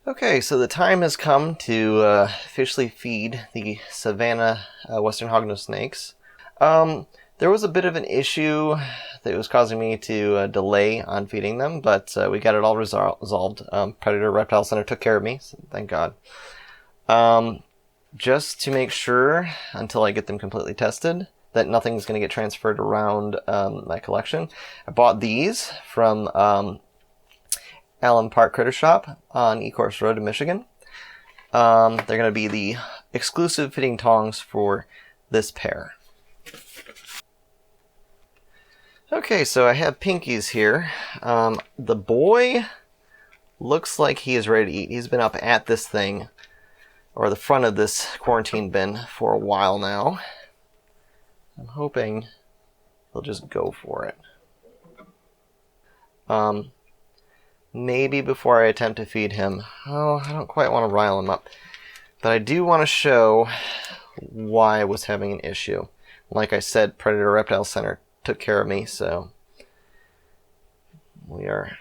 Okay, so the time has come to officially feed the Savannah Western Hognose snakes. There was a bit of an issue that was causing me to delay on feeding them, but we got it all resolved. Predator Reptile Center took care of me, so thank God. Just to make sure, until I get them completely tested, that nothing's going to get transferred around my collection, I bought these from Allen Park Critter Shop on Ecorse Road in Michigan. They're going to be the exclusive fitting tongs for this pair. Okay, so I have Pinkies here. The boy looks like he is ready to eat. He's been up at this thing, or the front of this quarantine bin, for a while now. I'm hoping he'll just go for it. Maybe before I attempt to feed him. Oh, I don't quite want to rile him up. But I do want to show why I was having an issue. Like I said, Predator Reptile Center took care of me, so we are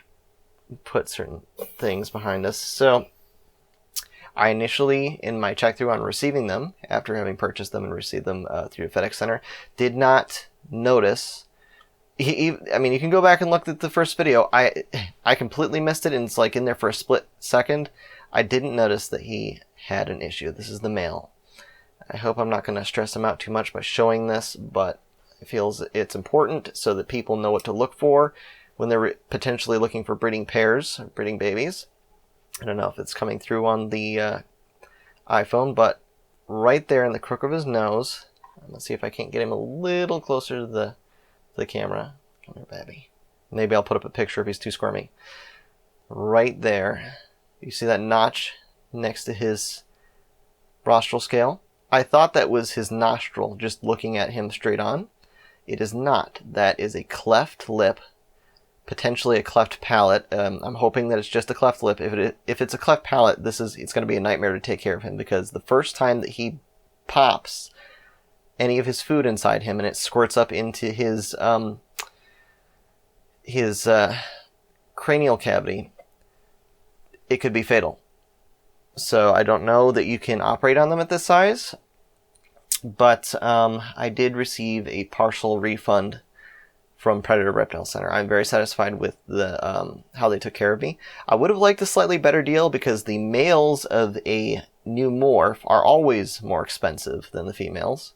put certain things behind us. So I initially, in my check through on receiving them, after having purchased them and received them through the FedEx Center, did not notice. I mean, you can go back and look at the first video. I completely missed it, and it's like in there for a split second. I didn't notice that he had an issue. This is the male. I hope I'm not going to stress him out too much by showing this, but it feels it's important so that people know what to look for when they're potentially looking for breeding pairs, or breeding babies. I don't know if it's coming through on the iPhone, but right there in the crook of his nose, let's see if I can't get him a little closer to the camera. Come here, baby. Maybe I'll put up a picture if he's too squirmy. Right there. You see that notch next to his rostral scale? I thought that was his nostril, just looking at him straight on. It is not. That is a cleft lip, potentially a cleft palate. I'm hoping that it's just a cleft lip. If it's a cleft palate, it's going to be a nightmare to take care of him, because the first time that he pops any of his food inside him and it squirts up into his cranial cavity, it could be fatal. So I don't know that you can operate on them at this size, but I did receive a partial refund from Predator Reptile Center. I'm very satisfied with the how they took care of me. I would have liked a slightly better deal, because the males of a new morph are always more expensive than the females.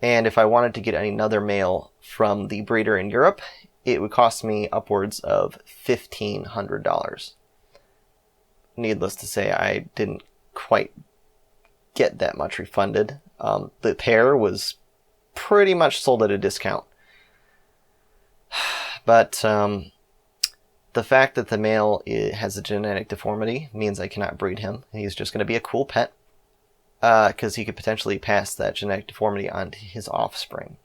And if I wanted to get another male from the breeder in Europe, it would cost me upwards of $1,500. Needless to say, I didn't quite get that much refunded. The pair was pretty much sold at a discount. But the fact that the male has a genetic deformity means I cannot breed him. He's just going to be a cool pet, because he could potentially pass that genetic deformity on to his offspring,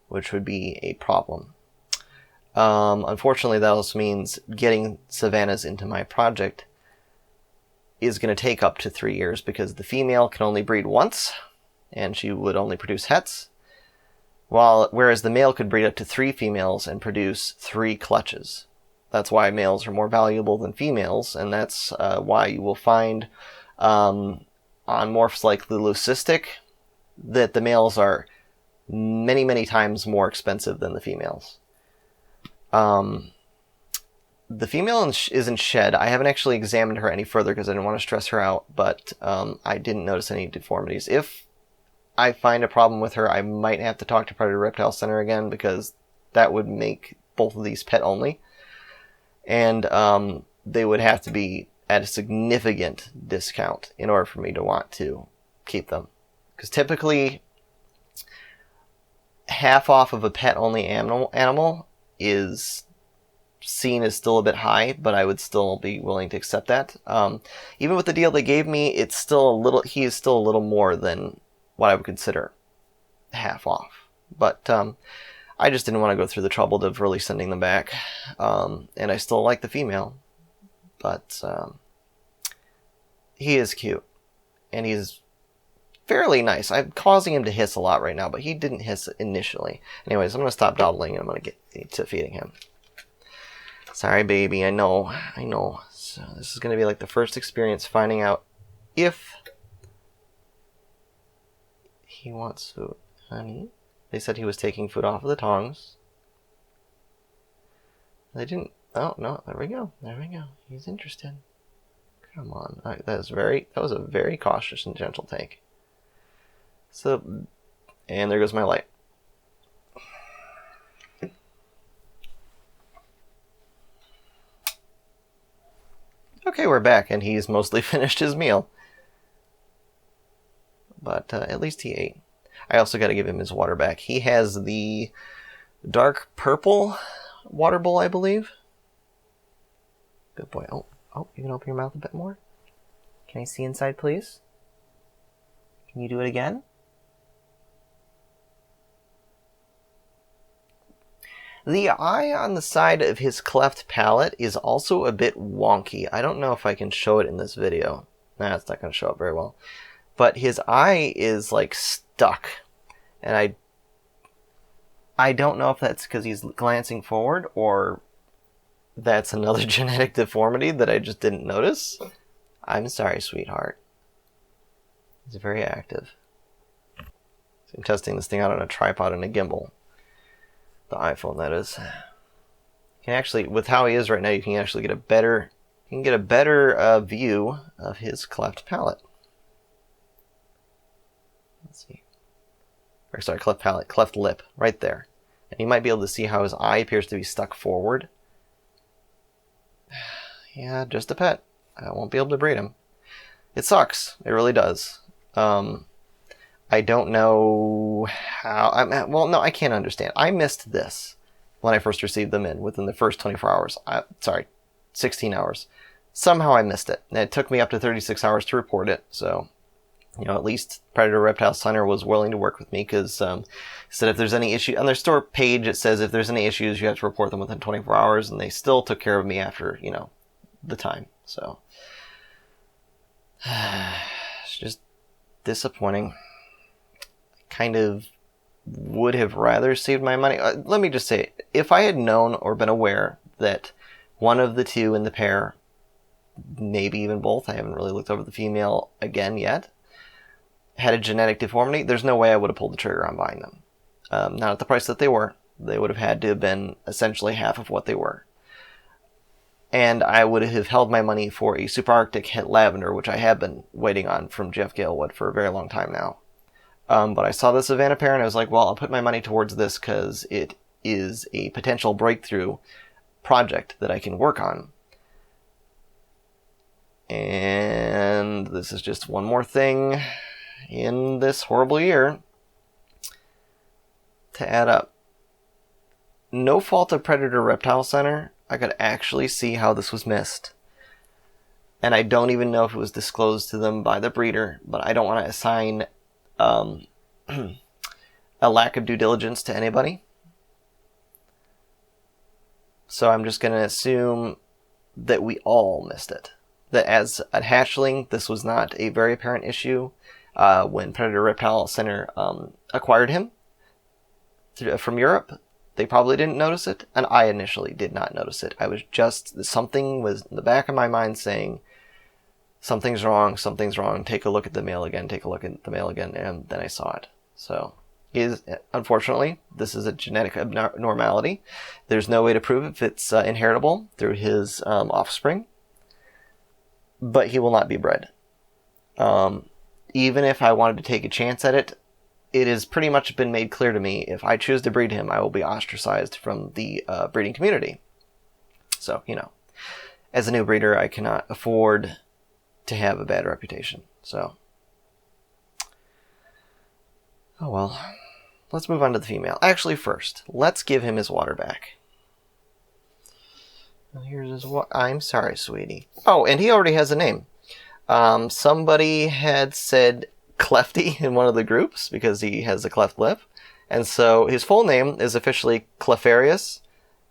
which would be a problem. Unfortunately, that also means getting Savannahs into my project is going to take up to 3 years, because the female can only breed once, and she would only produce hets, whereas the male could breed up to 3 females and produce 3 clutches. That's why males are more valuable than females, and that's why you will find on morphs like the leucistic that the males are many, many times more expensive than the females. The female is in shed. I haven't actually examined her any further because I didn't want to stress her out, but I didn't notice any deformities. If I find a problem with her, I might have to talk to Predator Reptile Center again, because that would make both of these pet only, and they would have to be at a significant discount in order for me to want to keep them. Because typically, half off of a pet-only animal is seen as still a bit high, but I would still be willing to accept that. Even with the deal they gave me, he is still a little more than what I would consider half off. But I just didn't want to go through the trouble of really sending them back. And I still like the female, but he is cute, and he's fairly nice. I'm causing him to hiss a lot right now, but he didn't hiss initially. Anyways, I'm going to stop dawdling, and I'm going to get to feeding him. Sorry, baby. I know. So this is going to be like the first experience finding out if he wants food. Honey, they said he was taking food off of the tongs. They didn't. Oh no! There we go. There we go. He's interested. Come on. That was a very cautious and gentle take. So, and there goes my light. Okay, we're back, and he's mostly finished his meal. But at least he ate. I also got to give him his water back. He has the dark purple water bowl, I believe. Good boy. Oh, you can open your mouth a bit more. Can I see inside, please? Can you do it again? The eye on the side of his cleft palate is also a bit wonky. I don't know if I can show it in this video. Nah, it's not going to show up very well. But his eye is like stuck. And I don't know if that's because he's glancing forward or that's another genetic deformity that I just didn't notice. I'm sorry, sweetheart. He's very active. So I'm testing this thing out on a tripod and a gimbal. The iPhone, that is. You can actually, with how he is right now, you can actually get a better, view of his cleft palate. Let's see. Or sorry, cleft palate, cleft lip, right there. And you might be able to see how his eye appears to be stuck forward. Yeah, just a pet. I won't be able to breed him. It sucks. It really does. I don't know how... well, no, I can't understand. I missed this when I first received them in within the first 24 hours. 16 hours. Somehow I missed it. And it took me up to 36 hours to report it. So, at least Predator Reptile Center was willing to work with me because said if there's any issue... On their store page, it says if there's any issues, you have to report them within 24 hours. And they still took care of me after, the time. So, it's just disappointing. Kind of would have rather saved my money. Let me just say, if I had known or been aware that one of the two in the pair, maybe even both, I haven't really looked over the female again yet, had a genetic deformity, there's no way I would have pulled the trigger on buying them. Not at the price that they were. They would have had to have been essentially half of what they were. And I would have held my money for a Super Arctic Het Lavender, which I have been waiting on from Jeff Galewood for a very long time now. But I saw the Savannah pair and I was like, well, I'll put my money towards this because it is a potential breakthrough project that I can work on. And this is just one more thing in this horrible year to add up. No fault of Predator Reptile Center. I could actually see how this was missed. And I don't even know if it was disclosed to them by the breeder, but I don't want to assign a lack of due diligence to anybody. So I'm just going to assume that we all missed it. That as a hatchling, this was not a very apparent issue when Predator Reptile Center acquired him from Europe. They probably didn't notice it, and I initially did not notice it. I was just, something was in the back of my mind saying, something's wrong, take a look at the male again, and then I saw it. So, unfortunately, this is a genetic abnormality. There's no way to prove if it's inheritable through his offspring, but he will not be bred. Even if I wanted to take a chance at it, it has pretty much been made clear to me, if I choose to breed him, I will be ostracized from the breeding community. So, as a new breeder, I cannot afford to have a bad reputation. So, oh well. Let's move on to the female. Actually, first, let's give him his water back. Here's his water. I'm sorry, sweetie. Oh, and he already has a name. Somebody had said Clefty in one of the groups because he has a cleft lip. And so his full name is officially Clefarius,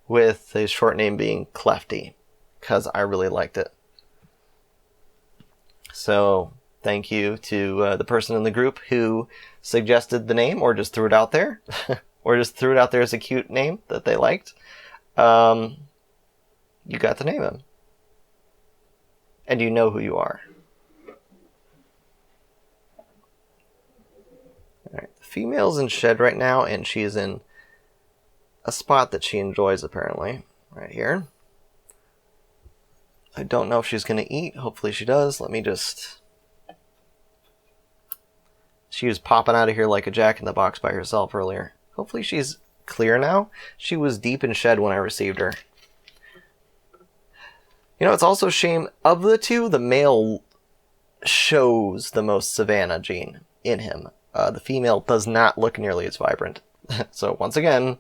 with his short name being Clefty, because I really liked it. So thank you to the person in the group who suggested the name, or just threw it out there, or just threw it out there as a cute name that they liked. You got to name him. And you know who you are. Alright, the female's in shed right now, and she's in a spot that she enjoys, apparently. Right here. I don't know if she's going to eat. Hopefully she does. Let me just... She was popping out of here like a jack-in-the-box by herself earlier. Hopefully she's clear now. She was deep in shed when I received her. You know, it's also a shame, of the two, the male shows the most Savannah gene in him. The female does not look nearly as vibrant. So, once again,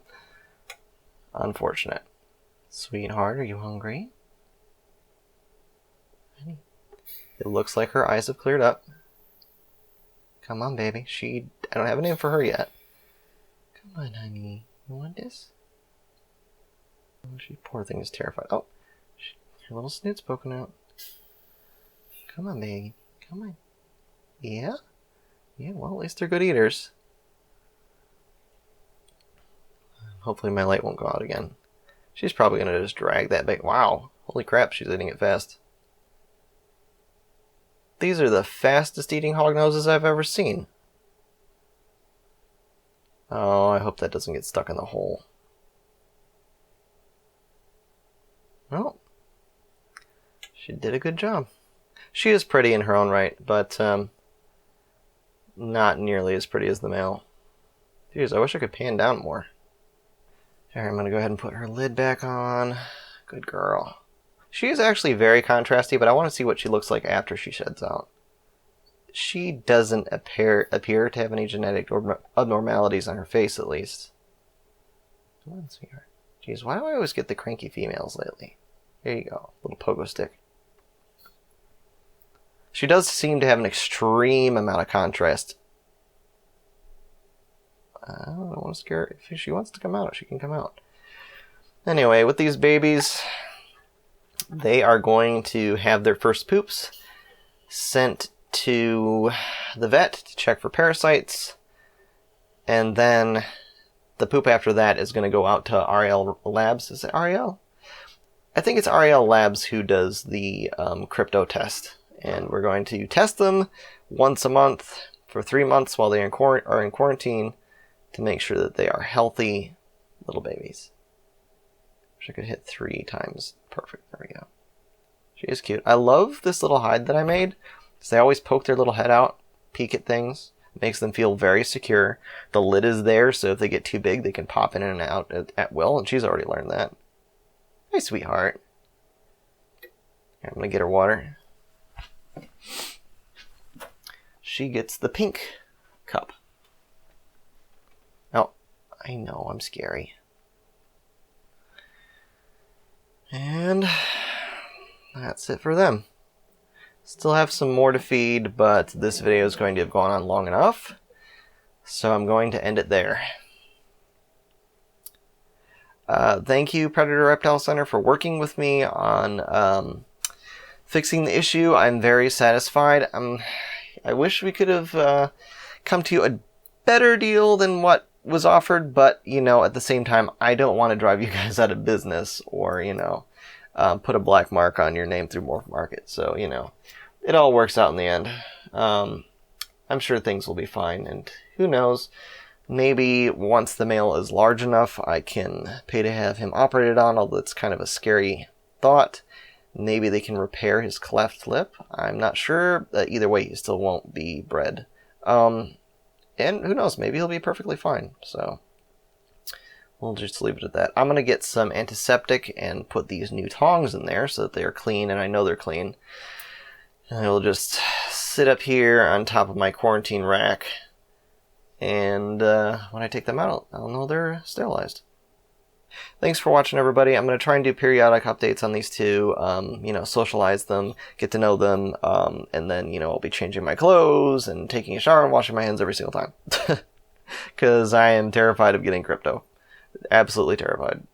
unfortunate. Sweetheart, are you hungry? It looks like her eyes have cleared up. Come on, baby. I don't have a name for her yet. Come on, honey. You want this? Oh, poor thing is terrified. Oh, her little snoot's poking out. Come on, baby. Come on. Yeah? Yeah, well, at least they're good eaters. Hopefully my light won't go out again. She's probably going to just drag that bait. Wow. Holy crap, she's eating it fast. These are the fastest eating hognoses I've ever seen. Oh, I hope that doesn't get stuck in the hole. Well, she did a good job. She is pretty in her own right, but not nearly as pretty as the male. Jeez, I wish I could pan down more. Alright, I'm going to go ahead and put her lid back on. Good girl. She is actually very contrasty, but I want to see what she looks like after she sheds out. She doesn't appear to have any genetic abnormalities on her face, at least. Come on, sweetheart. Jeez, why do I always get the cranky females lately? There you go, little pogo stick. She does seem to have an extreme amount of contrast. I don't want to scare her. If she wants to come out, she can come out. Anyway, with these babies, they are going to have their first poops sent to the vet to check for parasites, and then the poop after that is going to go out to RL Labs. Is it RL? I think it's RL Labs who does the crypto test, and we're going to test them once a month for 3 months while they are in quarantine to make sure that they are healthy little babies. Wish I could hit 3 times. Perfect. There we go. She is cute. I love this little hide that I made, because they always poke their little head out, peek at things. It makes them feel very secure. The lid is there, so if they get too big, they can pop in and out at will, and she's already learned that. Hey, sweetheart. Here, I'm going to get her water. She gets the pink cup. Oh, I know, I'm scary. And that's it for them. Still have some more to feed, but this video is going to have gone on long enough, so I'm going to end it there. Thank you, Predator Reptile Center, for working with me on fixing the issue. I'm very satisfied. I wish we could have come to a better deal than what was offered, but, you know, at the same time, I don't want to drive you guys out of business or, you know, put a black mark on your name through Morph Market. So, you know, it all works out in the end. I'm sure things will be fine, and who knows, maybe once the male is large enough, I can pay to have him operated on, although it's kind of a scary thought. Maybe they can repair his cleft lip. I'm not sure. Either way, he still won't be bred. And who knows, maybe he'll be perfectly fine. So we'll just leave it at that. I'm going to get some antiseptic and put these new tongs in there so that they are clean, and I know they're clean. And it'll just sit up here on top of my quarantine rack, and when I take them out, I'll know they're sterilized. Thanks for watching, everybody. I'm going to try and do periodic updates on these two, you know, socialize them, get to know them, and then, you know, I'll be changing my clothes and taking a shower and washing my hands every single time. Because I am terrified of getting crypto. Absolutely terrified.